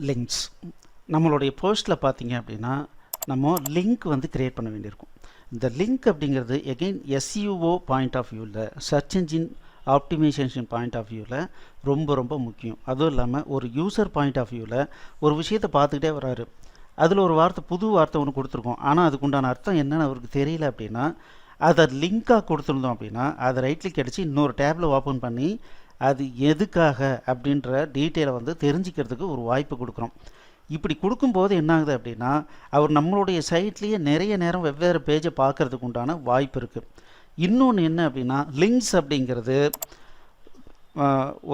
Links. நம்மளுடைய போஸ்ட்டில் பார்த்தீங்க அப்படின்னா நம்ம லிங்க் வந்து க்ரியேட் பண்ண வேண்டியிருக்கும். இந்த லிங்க் அப்படிங்கிறது எகெயின் எஸ்யூஓ பாயிண்ட் ஆஃப் வியூவில், search engine optimization point of வியூவில் ரொம்ப ரொம்ப முக்கியம். அதுவும் இல்லாமல் ஒரு யூசர் பாயிண்ட் ஆஃப் வியூவில் ஒரு விஷயத்தை பார்த்துக்கிட்டே வராரு, அதில் ஒரு வார்த்தை புது வார்த்தை ஒன்று கொடுத்துருக்கோம், ஆனால் அதுக்குண்டான அர்த்தம் என்னன்னு அவருக்கு தெரியல அப்படின்னா அதை லிங்காக கொடுத்துருந்தோம் அப்படின்னா அதை ரைட் கிளிக் அடித்து இன்னொரு டேப்பில் ஓப்பன் பண்ணி அது எதுக்காக அப்படின்ற டீட்டெயிலை வந்து தெரிஞ்சுக்கிறதுக்கு ஒரு வாய்ப்பு கொடுக்குறோம். இப்படி கொடுக்கும்போது என்ன ஆகுது அப்படின்னா அவர் நம்மளுடைய சைட்லேயே நிறைய நேரம் வெவ்வேறு பேஜை பார்க்குறதுக்கு உண்டான வாய்ப்பு இருக்குது. இன்னொன்று என்ன அப்படின்னா லிங்க்ஸ் அப்படிங்கிறது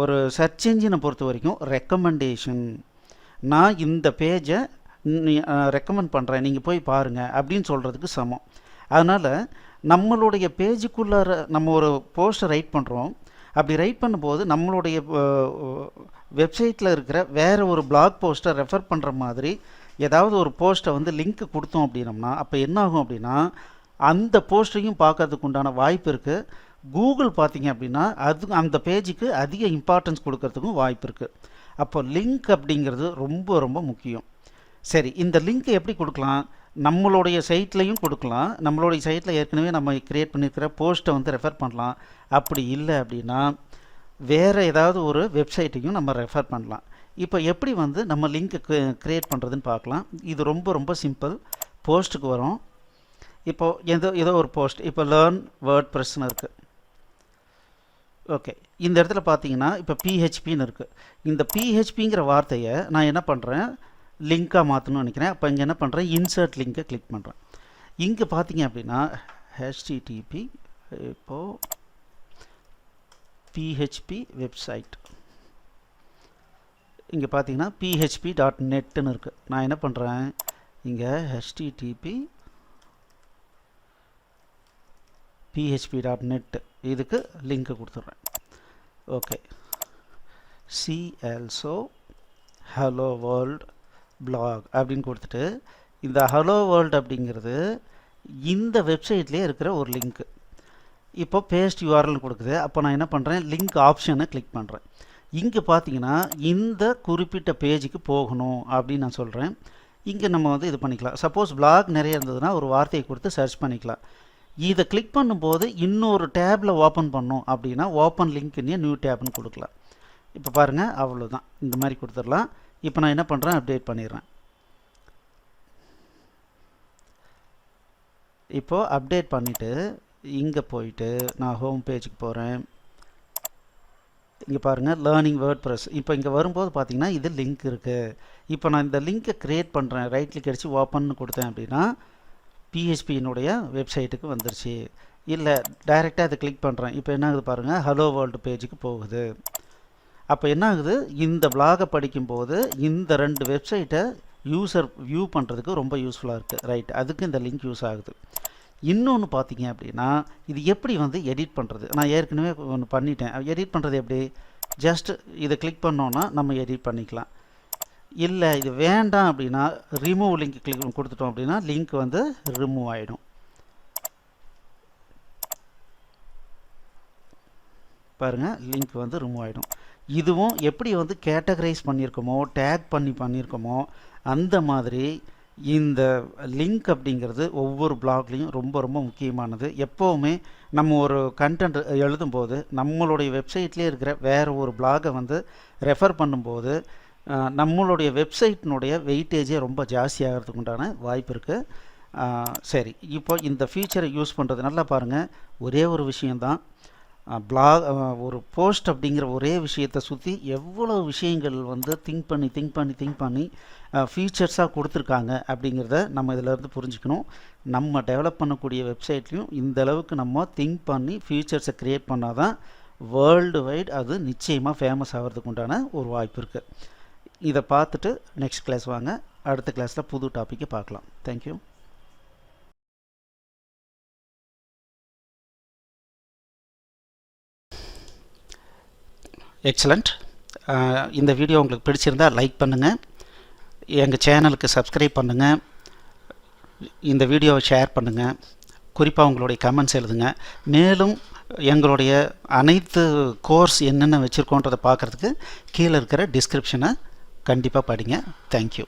ஒரு சர்ச் இன்ஜினை பொறுத்த வரைக்கும் ரெக்கமெண்டேஷன். நான் இந்த பேஜை ரெக்கமெண்ட் பண்ணுறேன், நீங்கள் போய் பாருங்கள் அப்படின்னு சொல்கிறதுக்கு சமம். அதனால் நம்மளுடைய பேஜுக்குள்ளார நம்ம ஒரு போஸ்ட்டை ரைட் பண்ணுறோம். அப்படி ரைட் பண்ணும்போது நம்மளுடைய வெப்சைட்டில் இருக்கிற வேறு ஒரு பிளாக் போஸ்ட்டை ரெஃபர் பண்ணுற மாதிரி ஏதாவது ஒரு போஸ்ட்டை வந்து லிங்க் கொடுத்தோம் அப்படின்னம்னா அப்போ என்ன ஆகும் அப்படின்னா அந்த போஸ்ட்டையும் பார்க்கறதுக்கு உண்டான வாய்ப்பு இருக்குது. கூகுள் பார்த்திங்க அப்படின்னா அது அந்த பேஜுக்கு அதிக இம்பார்ட்டன்ஸ் கொடுக்கறதுக்கும் வாய்ப்பு இருக்குது. அப்போ லிங்க் அப்படிங்கிறது ரொம்ப ரொம்ப முக்கியம். சரி, இந்த லிங்க் எப்படி கொடுக்கலாம்? நம்மளுடைய சைட்லையும் கொடுக்கலாம். நம்மளுடைய சைட்டில் ஏற்கனவே நம்ம க்ரியேட் பண்ணியிருக்கிற போஸ்ட்டை வந்து ரெஃபர் பண்ணலாம். அப்படி இல்லை அப்படின்னா வேறு ஏதாவது ஒரு வெப்சைட்டையும் நம்ம ரெஃபர் பண்ணலாம். இப்போ எப்படி வந்து நம்ம லிங்க்கை க்ரியேட் பண்ணுறதுன்னு பார்க்கலாம். இது ரொம்ப ரொம்ப சிம்பிள். போஸ்ட்டுக்கு வரும். இப்போது ஏதோ ஒரு போஸ்ட், இப்போ லேர்ன் வேர்ட்ப்ரெஸ்ன்னு இருக்குது. ஓகே, இந்த இடத்துல பார்த்தீங்கன்னா இப்போ பிஹெச்பின்னு இருக்குது. இந்த பிஹெச்பிங்கிற வார்த்தையை நான் என்ன பண்ணுறேன், லிங்காக மாற்றணும்னு நினைக்கிறேன். அப்போ இங்கே என்ன பண்ணுறேன், இன்சர்ட் லிங்கை கிளிக் பண்ணுறேன். இங்கே பார்த்தீங்க அப்படின்னா ஹெச்டிடிபி, இப்போது பிஹெச்பி வெப்சைட், இங்கே பார்த்தீங்கன்னா php.netன்னு இருக்குது. நான் என்ன பண்ணுறேன், இங்கே http php.net இதுக்கு லிங்க்கு கொடுத்துட்றேன். Okay, see also hello world block அப்படின்னு கொடுத்துட்டு இந்த ஹலோ வேர்ல்டு அப்படிங்கிறது இந்த வெப்சைட்லேயே இருக்கிற ஒரு லிங்க்கு. இப்போ பேஸ்ட் யூஆர்எல்னு கொடுக்குது. அப்போ நான் என்ன பண்ணுறேன், லிங்க் ஆப்ஷனை கிளிக் பண்ணுறேன். இங்கே பார்த்தீங்கன்னா இந்த குறிப்பிட்ட பேஜுக்கு போகணும் அப்படின்னு நான் சொல்கிறேன். இங்கே நம்ம வந்து இது பண்ணிக்கலாம். சப்போஸ் பிளாக் நிறைய இருந்ததுன்னா ஒரு வார்த்தையை கொடுத்து சர்ச் பண்ணிக்கலாம். இதை கிளிக் பண்ணும்போது இன்னொரு டேப்பில் ஓப்பன் பண்ணோம் அப்படின்னா ஓப்பன் லிங்க்னே நியூ டேப்னு கொடுக்கலாம். இப்போ பாருங்கள், அவ்வளோதான். இந்த மாதிரி கொடுத்துடலாம். இப்போ நான் என்ன பண்ணுறேன், அப்டேட் பண்ணிடுறேன். இப்போது அப்டேட் பண்ணிவிட்டு இங்கே போயிட்டு நான் ஹோம் பேஜுக்கு போகிறேன். இங்கே பாருங்கள், லேர்னிங் வேர்ட்ப்ரெஸ். இப்போ இங்கே வரும்போது பார்த்தீங்கன்னா இது லிங்க் இருக்குது. இப்போ நான் இந்த லிங்க்கை க்ரியேட் பண்ணுறேன். ரைட் கிளிக் அடித்து ஓப்பன்னு கொடுத்தேன் அப்படின்னா பிஹெச்பியினுடைய வெப்சைட்டுக்கு வந்துருச்சு. இல்லை டைரெக்டாக அதை கிளிக் பண்ணுறேன். இப்போ என்ன ஆகுது பாருங்கள், ஹலோ வேர்ல்டு பேஜுக்கு போகுது. அப்போ என்ன ஆகுது, இந்த பிளாகை படிக்கும்போது இந்த 2 வெப்சைட்டை யூசர் வியூ பண்ணுறதுக்கு ரொம்ப யூஸ்ஃபுல்லாக இருக்குது. ரைட், அதுக்கு இந்த லிங்க் யூஸ் ஆகுது. இன்னொன்று பார்த்தீங்க அப்படின்னா இது எப்படி வந்து எடிட் பண்ணுறது, நான் ஏற்கனவே ஒன்று பண்ணிட்டேன். எடிட் பண்ணுறது எப்படி, ஜஸ்ட் இதை கிளிக் பண்ணோன்னா நம்ம எடிட் பண்ணிக்கலாம். இல்லை இது வேண்டாம் அப்படின்னா ரிமூவ் லிங்க் கிளிக் கொடுத்துட்டோம் அப்படின்னா லிங்க் வந்து ரிமூவ் ஆகிடும். பாருங்கள், லிங்க் வந்து ரிமூவ் ஆகிடும். இதுவும் எப்படி வந்து கேட்டகரைஸ் பண்ணியிருக்கோமோ டேக் பண்ணியிருக்கோமோ அந்த மாதிரி இந்த லிங்க் அப்படிங்கிறது ஒவ்வொரு பிளாக்லேயும் ரொம்ப ரொம்ப முக்கியமானது. எப்போவுமே நம்ம ஒரு கண்டென்ட் எழுதும்போது நம்மளுடைய வெப்சைட்லேயே இருக்கிற வேறு ஒரு பிளாகை வந்து ரெஃபர் பண்ணும்போது நம்மளுடைய வெப்சைட்டினுடைய வெயிட்டேஜே ரொம்ப ஜாஸ்தியாகிறதுக்கு உண்டான வாய்ப்பு இருக்குது. சரி, இப்போ இந்த ஃபீச்சரை யூஸ் பண்ணுறது நல்லா பாருங்கள். ஒரே ஒரு விஷயந்தான், பிளாக் ஒரு போஸ்ட் அப்படிங்கிற ஒரே விஷயத்தை சுற்றி எவ்வளோ விஷயங்கள் வந்து திங்க் பண்ணி ஃபீச்சர்ஸாக கொடுத்துருக்காங்க அப்படிங்கிறத நம்ம இதிலேருந்து புரிஞ்சுக்கணும். நம்ம டெவலப் பண்ணக்கூடிய வெப்சைட்லையும் இந்த அளவுக்கு நம்ம திங்க் பண்ணி ஃபீச்சர்ஸை க்ரியேட் பண்ணால் தான் வேர்ல்டு வைட் அது நிச்சயமாக ஃபேமஸ் ஆகிறதுக்கு உண்டான ஒரு வாய்ப்பு இருக்குது. இதை பார்த்துட்டு நெக்ஸ்ட் கிளாஸ் வாங்க. அடுத்த கிளாஸில் புது டாப்பிக்கை பார்க்கலாம். தேங்க்யூ. எக்ஸலண்ட். இந்த வீடியோ உங்களுக்கு பிடிச்சிருந்தால் லைக் பண்ணுங்கள், எங்கள் சேனலுக்கு சப்ஸ்கிரைப் பண்ணுங்கள், இந்த வீடியோவை ஷேர் பண்ணுங்கள், குறிப்பாக உங்களுடைய கமெண்ட்ஸ் எழுதுங்க. மேலும் எங்களுடைய அனைத்து கோர்ஸ் என்னென்ன வச்சுருக்கோன்றதை பார்க்குறதுக்கு கீழே இருக்கிற டிஸ்கிரிப்ஷனை கண்டிப்பாக படிங்க. தேங்க்யூ.